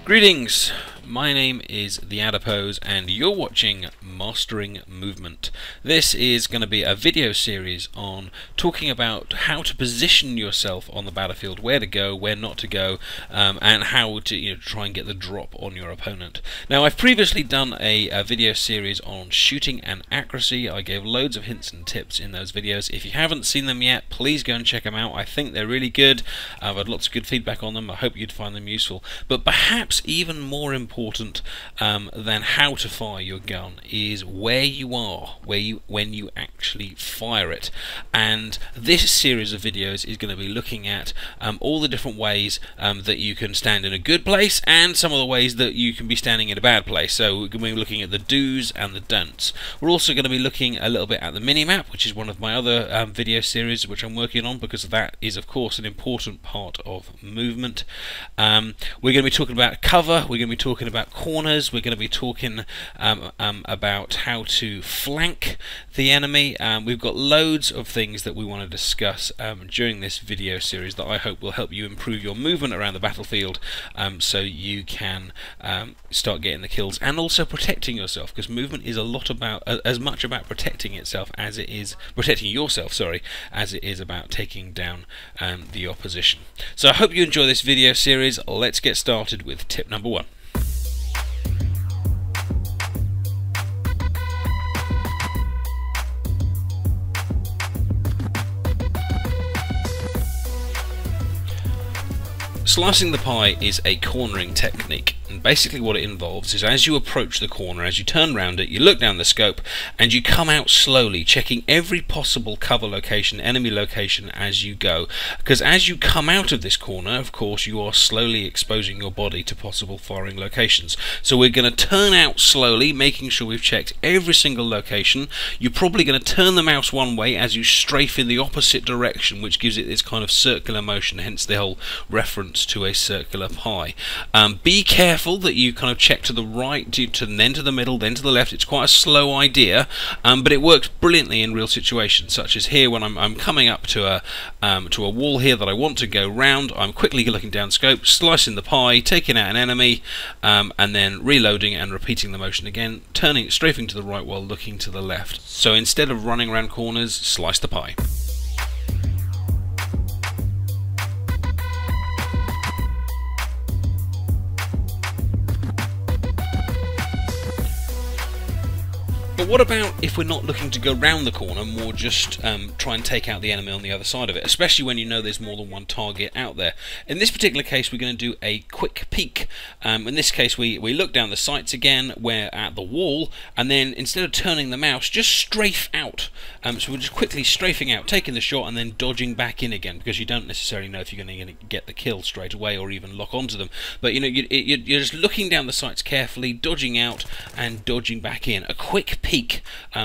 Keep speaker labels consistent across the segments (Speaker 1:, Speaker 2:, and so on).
Speaker 1: Greetings, my name is The Adipose and you're watching Mastering Movement. This is going to be a video series on talking about how to position yourself on the battlefield, where to go, where not to go, and how to try and get the drop on your opponent. Now, I've previously done a video series on shooting and accuracy. I gave loads of hints and tips in those videos. If you haven't seen them yet, please go and check them out. I think they're really good. I've had lots of good feedback on them. I hope you'd find them useful. But perhaps even more important than how to fire your gun is where you are, when you actually fire it. And this series of videos is going to be looking at all the different ways that you can stand in a good place and some of the ways that you can be standing in a bad place. So we're going to be looking at the do's and the don'ts. We're also going to be looking a little bit at the mini-map, which is one of my other video series which I'm working on, because that is of course an important part of movement. We're going to be talking about cover. We're going to be talking about corners. We're going to be talking about how to flank the enemy. We've got loads of things that we want to discuss during this video series that I hope will help you improve your movement around the battlefield, so you can start getting the kills and also protecting yourself, because movement is a lot about as much about protecting itself as it is protecting yourself, as it is about taking down the opposition. So I hope you enjoy this video series. Let's get started with tip number 1. Slicing the pie is a cornering technique, and basically what it involves is, as you approach the corner, as you turn around it, you look down the scope and you come out slowly, checking every possible cover location, enemy location as you go, because as you come out of this corner, of course, you are slowly exposing your body to possible firing locations. So we're going to turn out slowly, making sure we've checked every single location. You're probably going to turn the mouse one way as you strafe in the opposite direction, which gives it this kind of circular motion, hence the whole reference to a circular pie. Be careful that you kind of check to the right, then to the middle, then to the left. It's quite a slow idea, but it works brilliantly in real situations, such as here when I'm coming up to a wall here that I want to go round. I'm quickly looking down scope, slicing the pie, taking out an enemy, and then reloading and repeating the motion again, strafing to the right while looking to the left. So instead of running around corners, slice the pie. But what about if we're not looking to go round the corner, more just try and take out the enemy on the other side of it, especially when you know there's more than one target out there? In this particular case, we're going to do a quick peek. In this case, we look down the sights again, we're at the wall, and then instead of turning the mouse, just strafe out. So we're just quickly strafing out, taking the shot, and then dodging back in again, because you don't necessarily know if you're going to get the kill straight away or even lock onto them. But you're just looking down the sights carefully, dodging out and dodging back in. A quick peek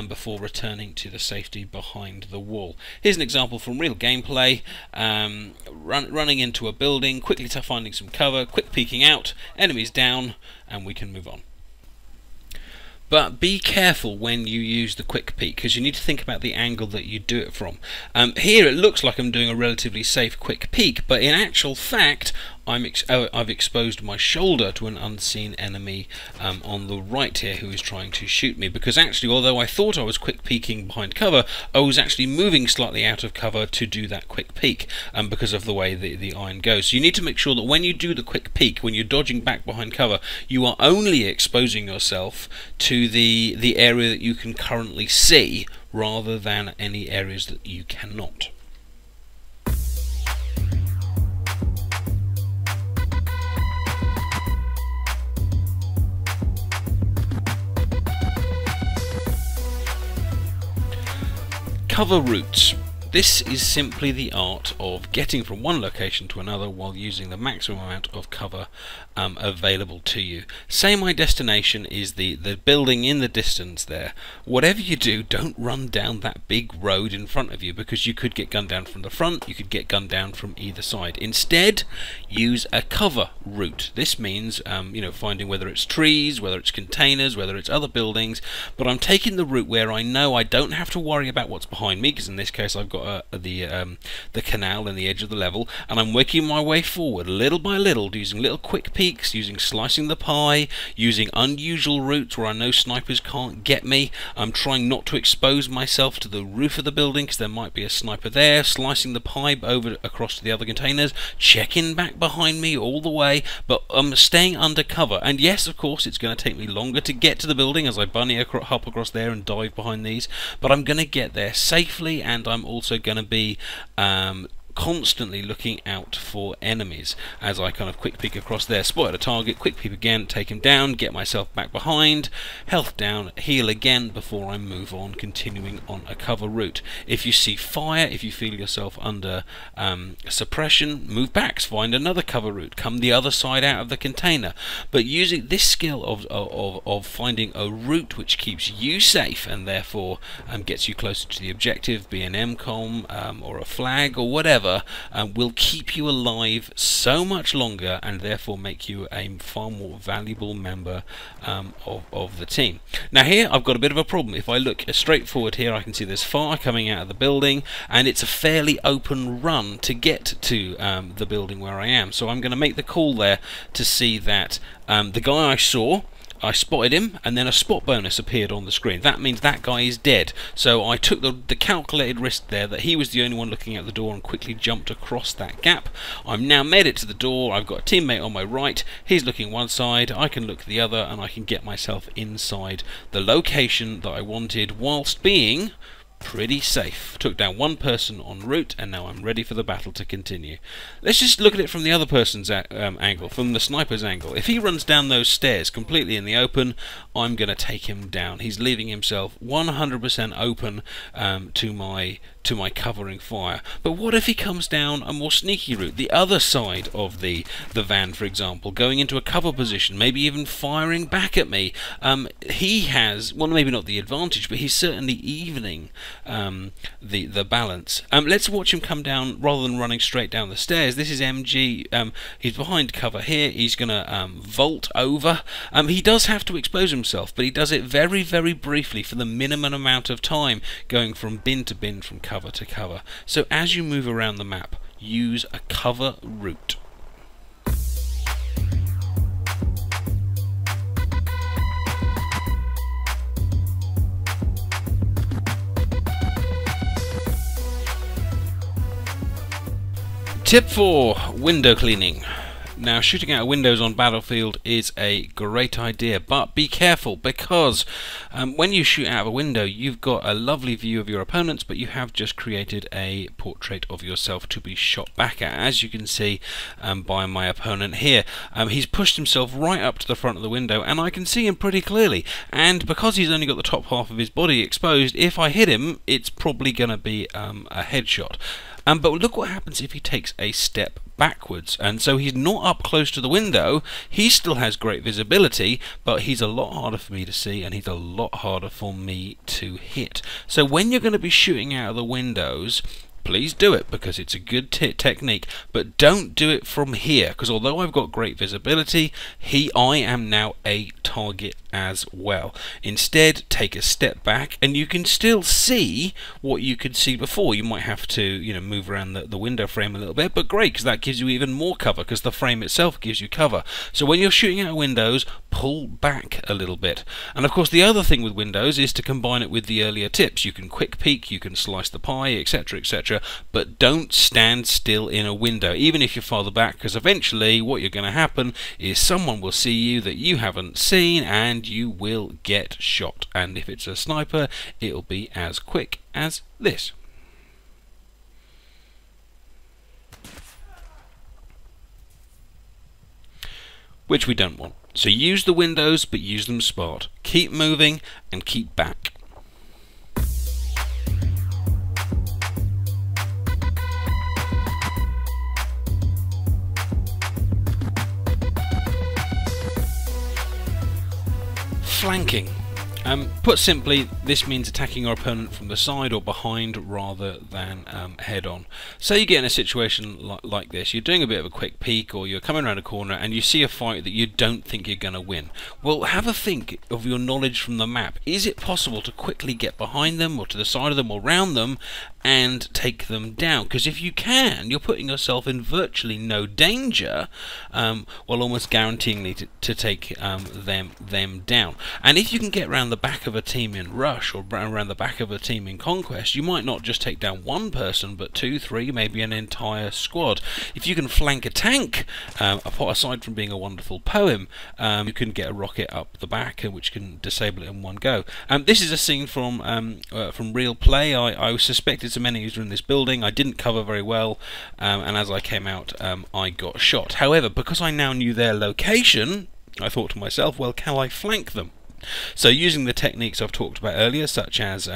Speaker 1: before returning to the safety behind the wall. Here's an example from real gameplay. Running into a building, quickly finding some cover, quick peeking out, enemies down, and we can move on. But be careful when you use the quick peek, because you need to think about the angle that you do it from. Here it looks like I'm doing a relatively safe quick peek, but in actual fact I've exposed my shoulder to an unseen enemy on the right here who is trying to shoot me, because actually, although I thought I was quick peeking behind cover, I was actually moving slightly out of cover to do that quick peek because of the way the iron goes. So you need to make sure that when you do the quick peek, when you're dodging back behind cover, you are only exposing yourself to the area that you can currently see, rather than any areas that you cannot. Cover routes. This is simply the art of getting from one location to another while using the maximum amount of cover available to you. Say my destination is the building in the distance there. Whatever you do, don't run down that big road in front of you, because you could get gunned down from the front, you could get gunned down from either side. Instead, use a cover route. This means finding whether it's trees, whether it's containers, whether it's other buildings, but I'm taking the route where I know I don't have to worry about what's behind me, because in this case I've got got the canal and the edge of the level, and I'm working my way forward little by little, using little quick peeks, using slicing the pie, using unusual routes where I know snipers can't get me. I'm trying not to expose myself to the roof of the building because there might be a sniper there, slicing the pie over across to the other containers, checking back behind me all the way, but I'm staying under cover. And yes, of course, it's going to take me longer to get to the building as I bunny hop across there and dive behind these, but I'm going to get there safely, and I'm also going to be constantly looking out for enemies as I kind of quick peek across there, spot a target, quick peek again, take him down, get myself back behind, health down, heal again before I move on, continuing on a cover route. If you see fire, if you feel yourself under suppression, move back, find another cover route, come the other side out of the container. But using this skill of finding a route which keeps you safe and therefore gets you closer to the objective, be an MCOM or a flag or whatever, will keep you alive so much longer and therefore make you a far more valuable member of the team. Now here I've got a bit of a problem. If I look straight forward here, I can see there's fire coming out of the building, and it's a fairly open run to get to the building where I am. So I'm going to make the call there to see that the guy I spotted him, and then a spot bonus appeared on the screen. That means that guy is dead. So I took the calculated risk there that he was the only one looking at the door and quickly jumped across that gap. I'm now made it to the door. I've got a teammate on my right. He's looking one side. I can look the other, and I can get myself inside the location that I wanted whilst being pretty safe. Took down one person en route, and now I'm ready for the battle to continue. Let's just look at it from the other person's angle, from the sniper's angle. If he runs down those stairs completely in the open, I'm going to take him down. He's leaving himself 100% open to my covering fire. But what if he comes down a more sneaky route, the other side of the van, for example, going into a cover position, maybe even firing back at me? He has, well, maybe not the advantage, but he's certainly evening the balance. Let's watch him come down rather than running straight down the stairs. This is MG. He's behind cover here. He's going to vault over. He does have to expose himself, but he does it very, very briefly for the minimum amount of time, going from bin to bin, from cover to cover. So as you move around the map, use a cover route. Tip 4: window cleaning. Now, shooting out windows on Battlefield is a great idea, but be careful, because when you shoot out of a window, you've got a lovely view of your opponents, but you have just created a portrait of yourself to be shot back at. As you can see by my opponent here, he's pushed himself right up to the front of the window, and I can see him pretty clearly. And because he's only got the top half of his body exposed, if I hit him, it's probably going to be a headshot. But look what happens if he takes a step backwards, and so he's not up close to the window. He still has great visibility, but he's a lot harder for me to see, and he's a lot harder for me to hit. So when you're going to be shooting out of the windows, please do it, because it's a good technique, but don't do it from here, because although I've got great visibility, I am now a target as well. Instead, take a step back, and you can still see what you could see before. You might have to, you know, move around the window frame a little bit, but great, because that gives you even more cover, because the frame itself gives you cover. So when you're shooting out windows, pull back a little bit. And of course, the other thing with windows is to combine it with the earlier tips. You can quick peek, you can slice the pie, etc., etc., but don't stand still in a window, even if you're farther back, because eventually what you're going to happen is someone will see you that you haven't seen, and you will get shot. And if it's a sniper, it'll be as quick as this. Which we don't want. So use the windows, but use them smart. Keep moving and keep back. Flanking. Put simply, this means attacking your opponent from the side or behind rather than head on. So you get in a situation like this, you're doing a bit of a quick peek, or you're coming around a corner and you see a fight that you don't think you're going to win. Well, have a think of your knowledge from the map. Is it possible to quickly get behind them or to the side of them or round them and take them down? Because if you can, you're putting yourself in virtually no danger, while almost guaranteeing to take them down. And if you can get around the back of a team in Rush or around the back of a team in Conquest, you might not just take down one person, but 2, 3, maybe an entire squad. If you can flank a tank, aside from being a wonderful poem, you can get a rocket up the back, which can disable it in one go. This is a scene from real play. I suspected some enemies were in this building. I didn't cover very well, and as I came out, I got shot. However, because I now knew their location, I thought to myself, well, can I flank them? So using the techniques I've talked about earlier, such as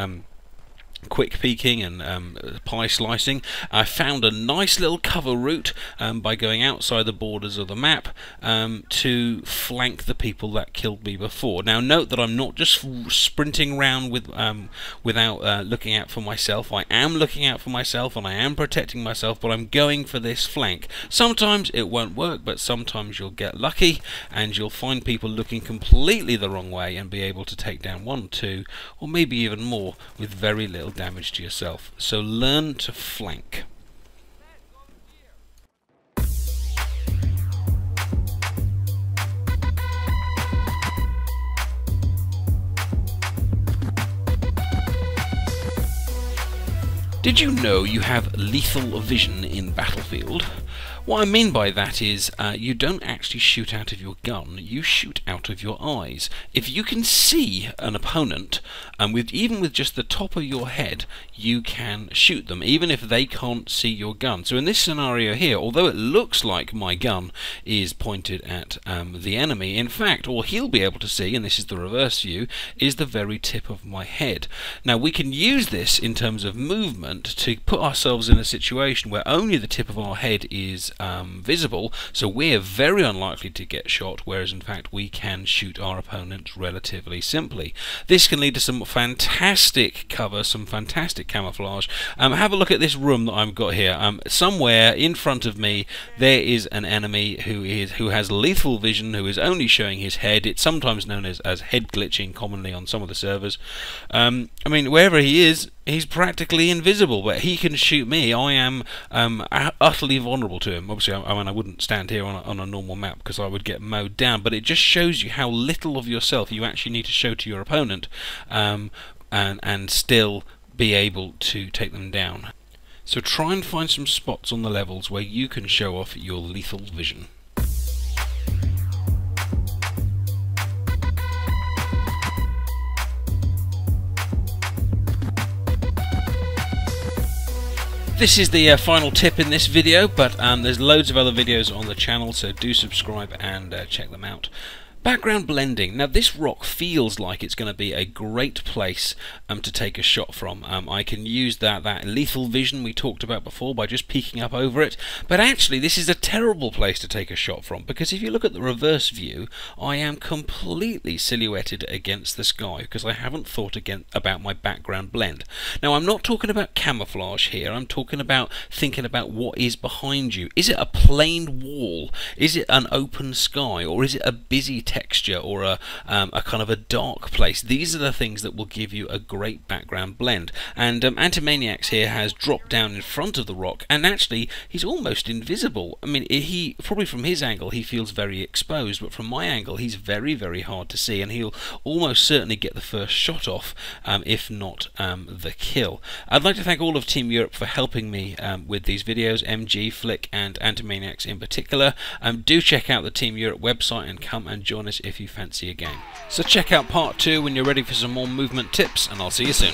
Speaker 1: quick peeking and pie slicing, I found a nice little cover route by going outside the borders of the map to flank the people that killed me before. Now note that I'm not just sprinting around without looking out for myself. I am looking out for myself and I am protecting myself, but I'm going for this flank. Sometimes it won't work, but sometimes you'll get lucky and you'll find people looking completely the wrong way and be able to take down 1, 2, or maybe even more with very little damage to yourself. So learn to flank. Did you know you have lethal vision in Battlefield? What I mean by that is you don't actually shoot out of your gun, you shoot out of your eyes. If you can see an opponent, even with just the top of your head, you can shoot them, even if they can't see your gun. So in this scenario here, although it looks like my gun is pointed at the enemy, in fact, all he'll be able to see, and this is the reverse view, is the very tip of my head. Now we can use this in terms of movement to put ourselves in a situation where only the tip of our head is visible, so we're very unlikely to get shot, whereas in fact we can shoot our opponents relatively simply. This can lead to some fantastic cover, some fantastic camouflage. Have a look at this room that I've got here. Somewhere in front of me there is an enemy who has lethal vision, who is only showing his head. It's sometimes known as head glitching commonly on some of the servers. I mean, wherever he is, he's practically invisible, but he can shoot me. I am utterly vulnerable to him. Obviously, I mean, I wouldn't stand here on a normal map because I would get mowed down, but it just shows you how little of yourself you actually need to show to your opponent and still be able to take them down. So try and find some spots on the levels where you can show off your lethal vision. This is the final tip in this video, but there's loads of other videos on the channel, so do subscribe and check them out. Background blending. Now this rock feels like it's going to be a great place to take a shot from. I can use that lethal vision we talked about before by just peeking up over it, but actually this is a terrible place to take a shot from, because if you look at the reverse view, I am completely silhouetted against the sky because I haven't thought about my background blend. Now I'm not talking about camouflage here, I'm talking about thinking about what is behind you. Is it a plain wall? Is it an open sky? Or is it a busy texture or a kind of a dark place? These are the things that will give you a great background blend. And Antimaniacs here has dropped down in front of the rock, and actually he's almost invisible. I mean, he probably from his angle he feels very exposed, but from my angle he's very, very hard to see, and he'll almost certainly get the first shot off, if not the kill. I'd like to thank all of Team Europe for helping me with these videos, MG, Flick and Antimaniacs in particular. Do check out the Team Europe website and come and join us if you fancy a game. So check out part 2 when you're ready for some more movement tips, and I'll see you soon.